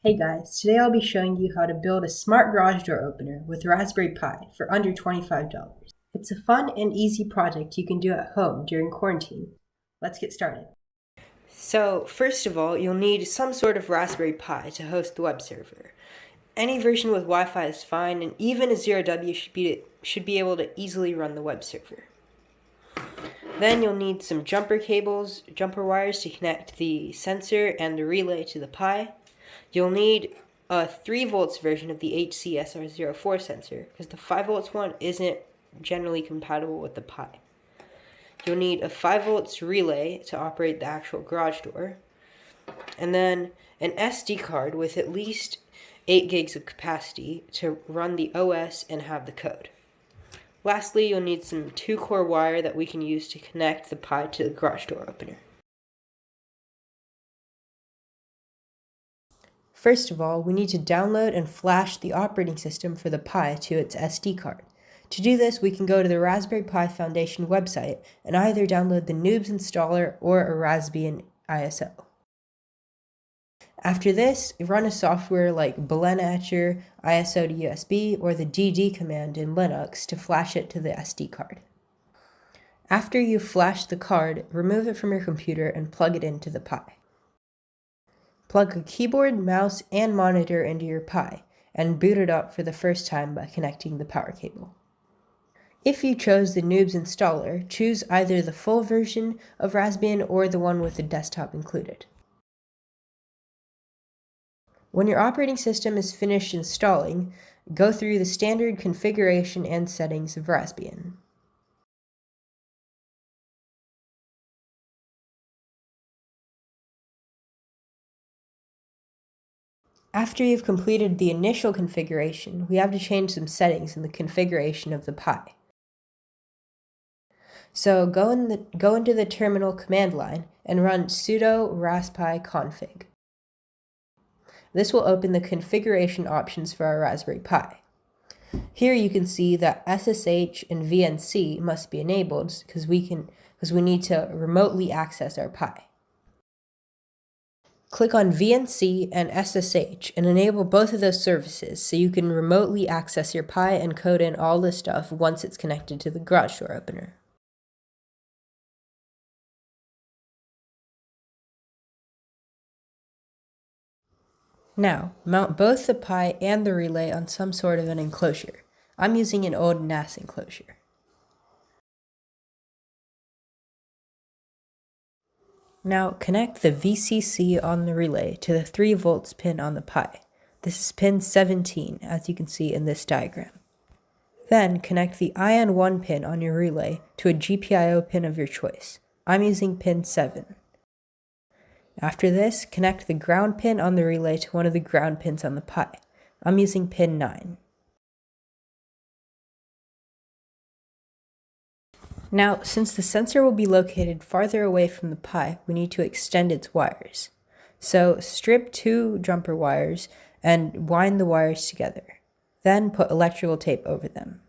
Hey guys, today I'll be showing you how to build a smart garage door opener with Raspberry Pi for under $25. It's a fun and easy project you can do at home during quarantine. Let's get started. So first of all, you'll need some sort of Raspberry Pi to host the web server. Any version with Wi-Fi is fine, and even a 0W should be able to easily run the web server. Then you'll need some jumper wires to connect the sensor and the relay to the Pi. You'll need a 3 volts version of the HCSR04 sensor, because the 5 volts one isn't generally compatible with the Pi. You'll need a 5 volts relay to operate the actual garage door, and then an SD card with at least 8 gigs of capacity to run the OS and have the code. Lastly, you'll need some 2-core wire that we can use to connect the Pi to the garage door opener. First of all, we need to download and flash the operating system for the Pi to its SD card. To do this, we can go to the Raspberry Pi Foundation website and either download the Noobs installer or a Raspbian ISO. After this, run a software like Blend Etcher, ISO to USB, or the DD command in Linux to flash it to the SD card. After you've flashed the card, remove it from your computer and plug it into the Pi. Plug a keyboard, mouse, and monitor into your Pi, and boot it up for the first time by connecting the power cable. If you chose the Noobs installer, choose either the full version of Raspbian or the one with the desktop included. When your operating system is finished installing, go through the standard configuration and settings of Raspbian. After you've completed the initial configuration, we have to change some settings in the configuration of the Pi. So go into the terminal command line and run sudo raspi config. This will open the configuration options for our Raspberry Pi. Here you can see that SSH and VNC must be enabled because we need to remotely access our Pi. Click on VNC and SSH and enable both of those services so you can remotely access your Pi and code in all the stuff once it's connected to the garage door opener. Now, mount both the Pi and the relay on some sort of an enclosure. I'm using an old NAS enclosure. Now connect the VCC on the relay to the 3 volts pin on the Pi. This is pin 17, as you can see in this diagram. Then connect the IN 1 pin on your relay to a GPIO pin of your choice. I'm using pin 7. After this, connect the ground pin on the relay to one of the ground pins on the Pi. I'm using pin 9. Now, since the sensor will be located farther away from the Pi, we need to extend its wires. So strip 2 jumper wires and wind the wires together. Then put electrical tape over them.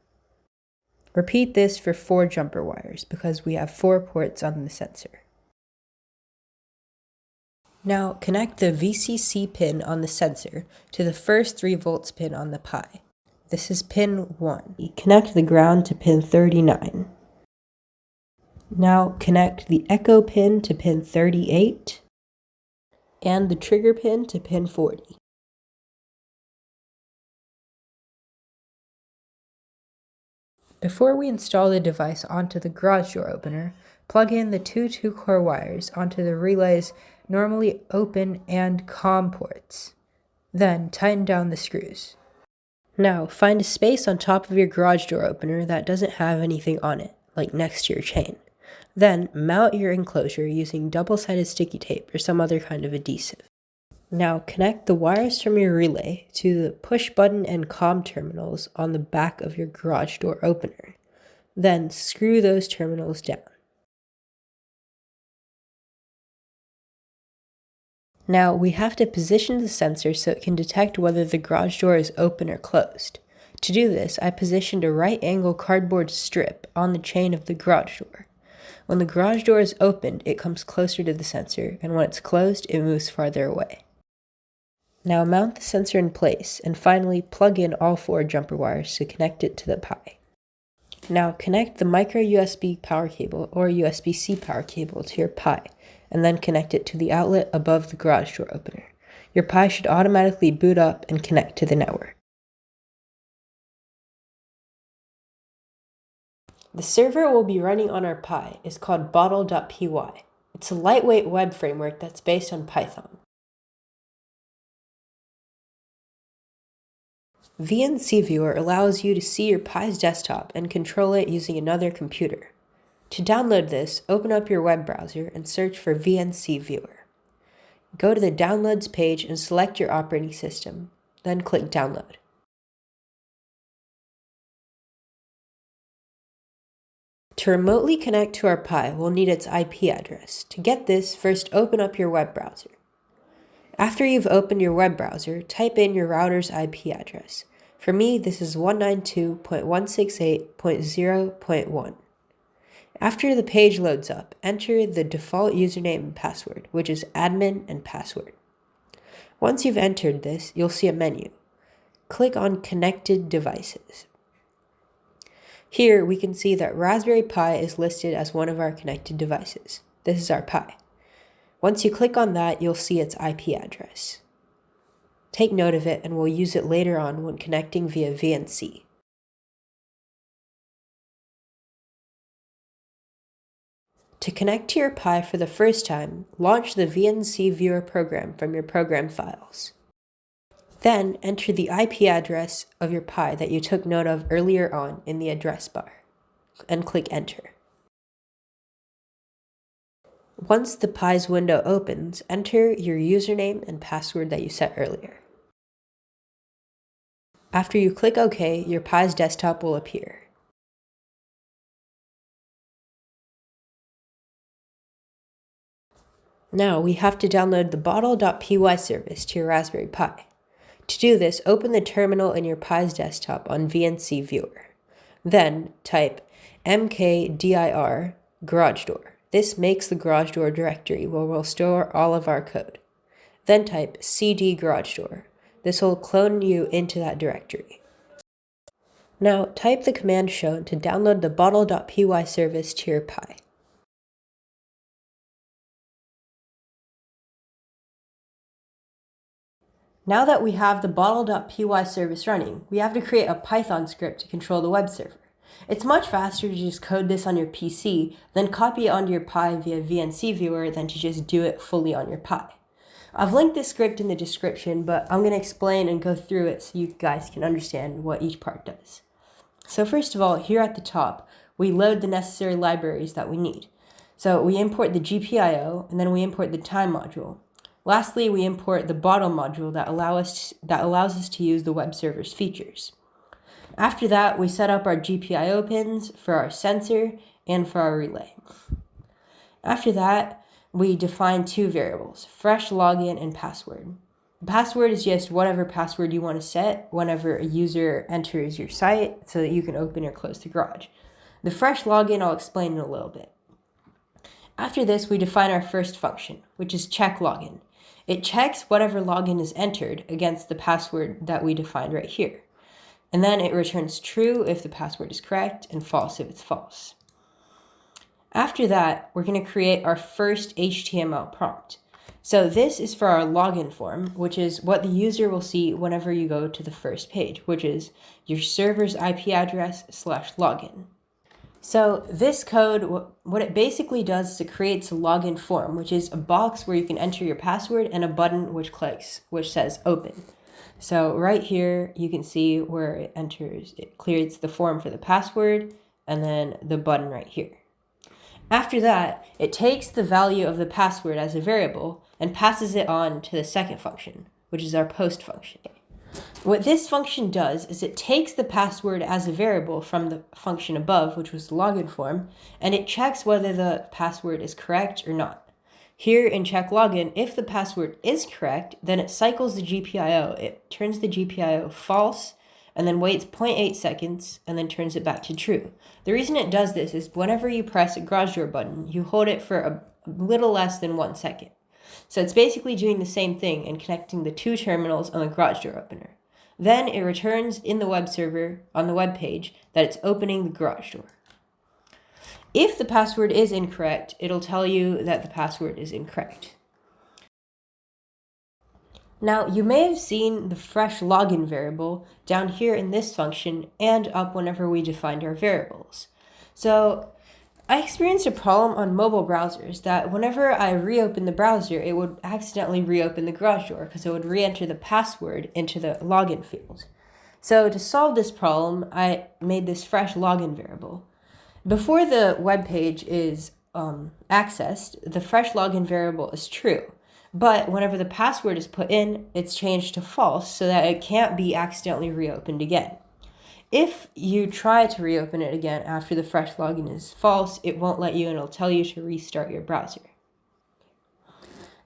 Repeat this for 4 jumper wires because we have 4 ports on the sensor. Now connect the VCC pin on the sensor to the first 3 volts pin on the Pi. This is pin 1. Connect the ground to pin 39. Now connect the echo pin to pin 38 and the trigger pin to pin 40. Before we install the device onto the garage door opener, plug in the 2 2-core wires onto the relay's normally open and COM ports. Then tighten down the screws. Now find a space on top of your garage door opener that doesn't have anything on it, like next to your chain. Then mount your enclosure using double-sided sticky tape or some other kind of adhesive. Now connect the wires from your relay to the push button and COM terminals on the back of your garage door opener. Then screw those terminals down. Now we have to position the sensor so it can detect whether the garage door is open or closed. To do this, I positioned a right-angle cardboard strip on the chain of the garage door. When the garage door is opened, it comes closer to the sensor, and when it's closed, it moves farther away. Now mount the sensor in place, and finally plug in all 4 jumper wires to connect it to the Pi. Now connect the micro USB power cable or USB-C power cable to your Pi, and then connect it to the outlet above the garage door opener. Your Pi should automatically boot up and connect to the network. The server we'll be running on our Pi is called Bottle.py. It's a lightweight web framework that's based on Python. VNC Viewer allows you to see your Pi's desktop and control it using another computer. To download this, open up your web browser and search for VNC Viewer. Go to the Downloads page and select your operating system, then click Download. To remotely connect to our Pi, we'll need its IP address. To get this, first open up your web browser. After you've opened your web browser, type in your router's IP address. For me, this is 192.168.0.1. After the page loads up, enter the default username and password, which is admin and password. Once you've entered this, you'll see a menu. Click on Connected Devices. Here, we can see that Raspberry Pi is listed as one of our connected devices. This is our Pi. Once you click on that, you'll see its IP address. Take note of it, and we'll use it later on when connecting via VNC. To connect to your Pi for the first time, launch the VNC Viewer program from your program files. Then enter the IP address of your Pi that you took note of earlier on in the address bar, and click Enter. Once the Pi's window opens, enter your username and password that you set earlier. After you click OK, your Pi's desktop will appear. Now we have to download the Bottle.py service to your Raspberry Pi. To do this, open the terminal in your Pi's desktop on VNC Viewer. Then type mkdir garagedoor. This makes the garage door directory where we'll store all of our code. Then type cd garagedoor. This will clone you into that directory. Now type the command shown to download the Bottle.py service to your Pi. Now that we have the Bottle.py service running, we have to create a Python script to control the web server. It's much faster to just code this on your PC, then copy it onto your Pi via VNC Viewer than to just do it fully on your Pi. I've linked this script in the description, but I'm going to explain and go through it so you guys can understand what each part does. So first of all, here at the top, we load the necessary libraries that we need. So we import the GPIO, and then we import the time module. Lastly, we import the bottle module that allows us to use the web server's features. After that, we set up our GPIO pins for our sensor and for our relay. After that, we define 2 variables, fresh login and password. The password is just whatever password you want to set whenever a user enters your site so that you can open or close the garage. The fresh login I'll explain in a little bit. After this, we define our first function, which is check login. It checks whatever login is entered against the password that we defined right here. And then it returns true if the password is correct and false if it's false. After that, we're going to create our first HTML prompt. So this is for our login form, which is what the user will see whenever you go to the first page, which is your server's IP address /login. So this code, what it basically does is it creates a login form, which is a box where you can enter your password and a button which says open. So right here, you can see where it clears the form for the password and then the button right here. After that, it takes the value of the password as a variable and passes it on to the second function, which is our post function. What this function does is it takes the password as a variable from the function above, which was the login form, and it checks whether the password is correct or not. Here in check login, if the password is correct, then it cycles the GPIO. It turns the GPIO false and then waits 0.8 seconds and then turns it back to true. The reason it does this is whenever you press a garage door button, you hold it for a little less than 1 second. So it's basically doing the same thing and connecting the two terminals on the garage door opener. Then it returns in the web server on the web page that it's opening the garage door. If the password is incorrect, it'll tell you that the password is incorrect. Now, you may have seen the fresh login variable down here in this function and up whenever we defined our variables. So I experienced a problem on mobile browsers that whenever I reopened the browser, it would accidentally reopen the garage door because it would re-enter the password into the login field. So to solve this problem, I made this fresh login variable. Before the web page is accessed, the fresh login variable is true. But whenever the password is put in, it's changed to false so that it can't be accidentally reopened again. If you try to reopen it again after the fresh login is false, it won't let you and it'll tell you to restart your browser.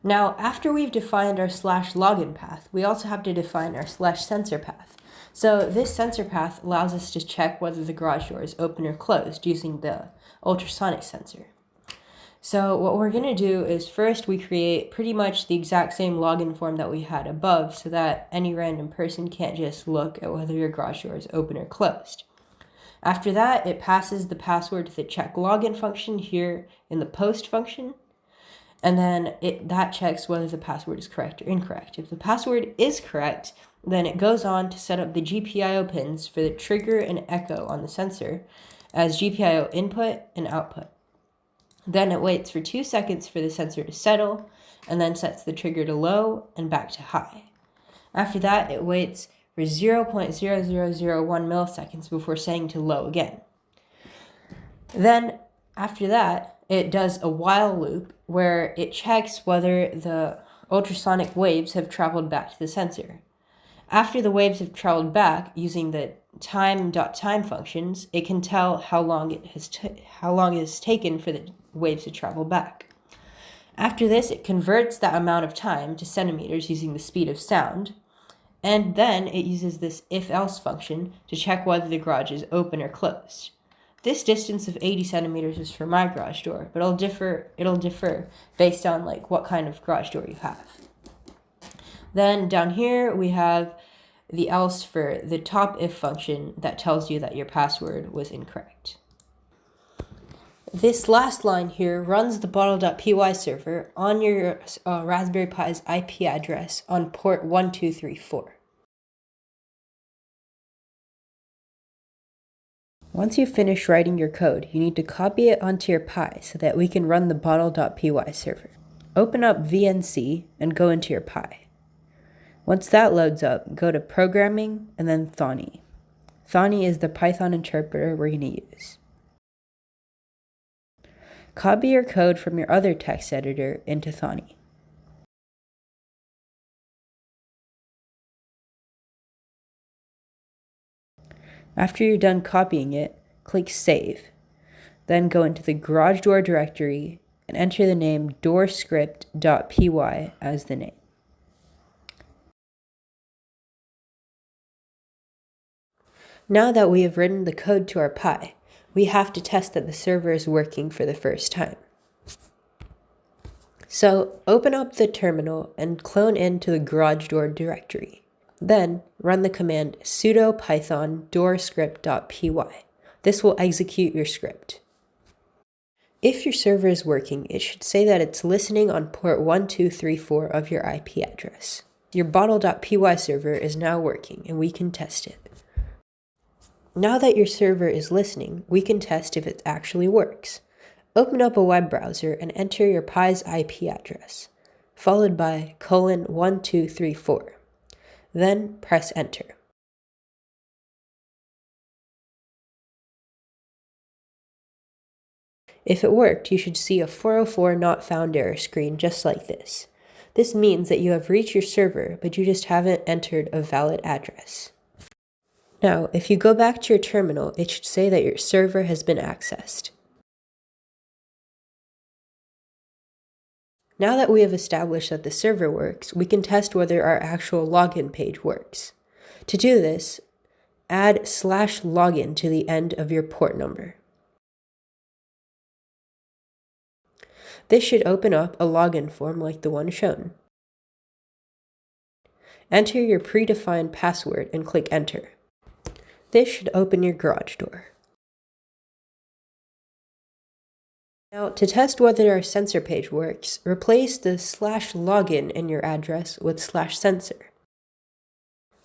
Now, after we've defined our /login path, we also have to define our /sensor path. So this sensor path allows us to check whether the garage door is open or closed using the ultrasonic sensor. So what we're going to do is first we create pretty much the exact same login form that we had above so that any random person can't just look at whether your garage door is open or closed. After that, it passes the password to the check login function here in the post function, and then that checks whether the password is correct or incorrect. If the password is correct, then it goes on to set up the GPIO pins for the trigger and echo on the sensor as GPIO input and output. Then it waits for 2 seconds for the sensor to settle, and then sets the trigger to low and back to high. After that, it waits for 0.0001 milliseconds before setting to low again. Then, after that, it does a while loop where it checks whether the ultrasonic waves have traveled back to the sensor. After the waves have traveled back using the time.time functions, it can tell how long it has taken for the waves to travel back. After this, it converts that amount of time to centimeters using the speed of sound, and then it uses this if-else function to check whether the garage is open or closed. This distance of 80 centimeters is for my garage door, but it'll differ based on what kind of garage door you have. Then down here we have the else for the top if function that tells you that your password was incorrect. This last line here runs the Bottle.py server on your Raspberry Pi's IP address on port 1234. Once you finish writing your code, you need to copy it onto your Pi so that we can run the Bottle.py server. Open up VNC and go into your Pi. Once that loads up, go to Programming and then Thonny. Thonny is the Python interpreter we're going to use. Copy your code from your other text editor into Thonny. After you're done copying it, click Save. Then go into the garage door directory and enter the name doorscript.py as the name. Now that we have written the code to our Pi, we have to test that the server is working for the first time. So open up the terminal and clone into the garage door directory. Then run the command sudo python doorscript.py. This will execute your script. If your server is working, it should say that it's listening on port 1234 of your IP address. Your Bottle.py server is now working and we can test it. Now that your server is listening, we can test if it actually works. Open up a web browser and enter your Pi's IP address, followed by :1234. Then press enter. If it worked, you should see a 404 not found error screen just like this. This means that you have reached your server, but you just haven't entered a valid address. Now, if you go back to your terminal, it should say that your server has been accessed. Now that we have established that the server works, we can test whether our actual login page works. To do this, add /login to the end of your port number. This should open up a login form like the one shown. Enter your predefined password and click Enter. This should open your garage door. Now, to test whether our sensor page works, replace the /login in your address with /sensor.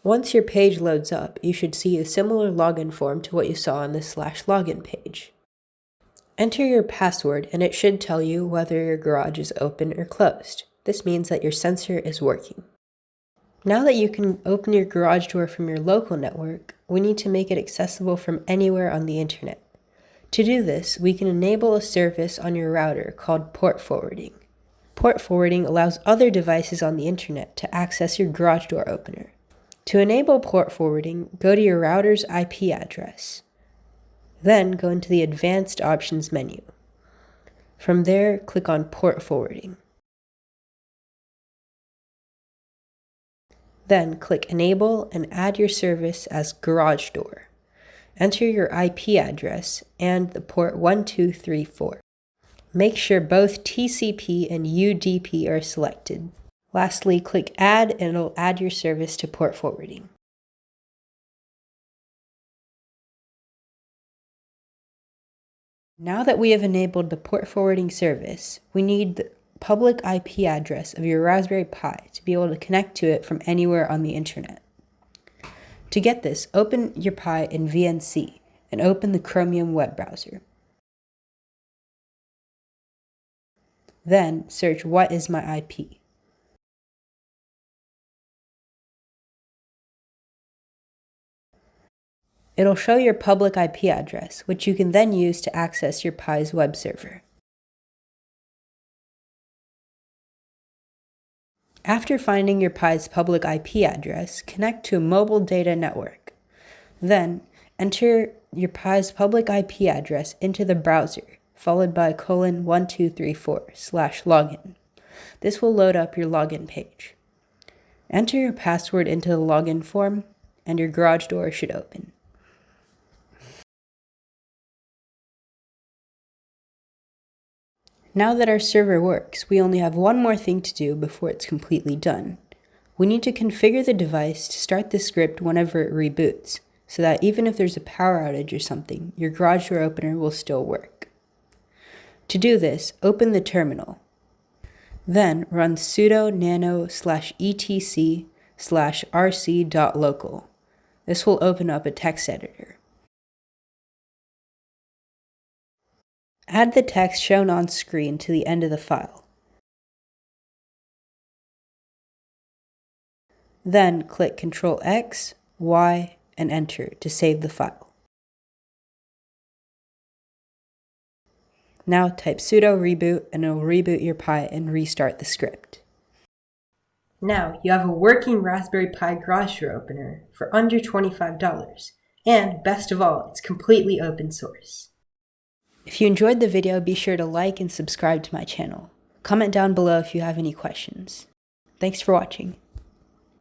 Once your page loads up, you should see a similar login form to what you saw on the /login page. Enter your password and it should tell you whether your garage is open or closed. This means that your sensor is working. Now that you can open your garage door from your local network, we need to make it accessible from anywhere on the internet. To do this, we can enable a service on your router called port forwarding. Port forwarding allows other devices on the internet to access your garage door opener. To enable port forwarding, go to your router's IP address. Then go into the Advanced Options menu. From there, click on Port Forwarding. Then click Enable and add your service as garage door. Enter your IP address and the port 1234. Make sure both TCP and UDP are selected. Lastly, click Add and it'll add your service to port forwarding. Now that we have enabled the port forwarding service, we need the public IP address of your Raspberry Pi to be able to connect to it from anywhere on the internet. To get this, open your Pi in VNC and open the Chromium web browser. Then search What is my IP? It'll show your public IP address, which you can then use to access your Pi's web server. After finding your Pi's public IP address, connect to a mobile data network. Then, enter your Pi's public IP address into the browser, followed by :1234/login. This will load up your login page. Enter your password into the login form, and your garage door should open. Now that our server works, we only have one more thing to do before it's completely done. We need to configure the device to start the script whenever it reboots, so that even if there's a power outage or something, your garage door opener will still work. To do this, open the terminal. Then run sudo nano/etc/rc.local. This will open up a text editor. Add the text shown on screen to the end of the file. Then click Ctrl X, Y, and Enter to save the file. Now type sudo reboot and it will reboot your Pi and restart the script. Now you have a working Raspberry Pi garage door opener for under $25, and best of all, it's completely open source. If you enjoyed the video, be sure to like and subscribe to my channel. Comment down below if you have any questions. Thanks for watching.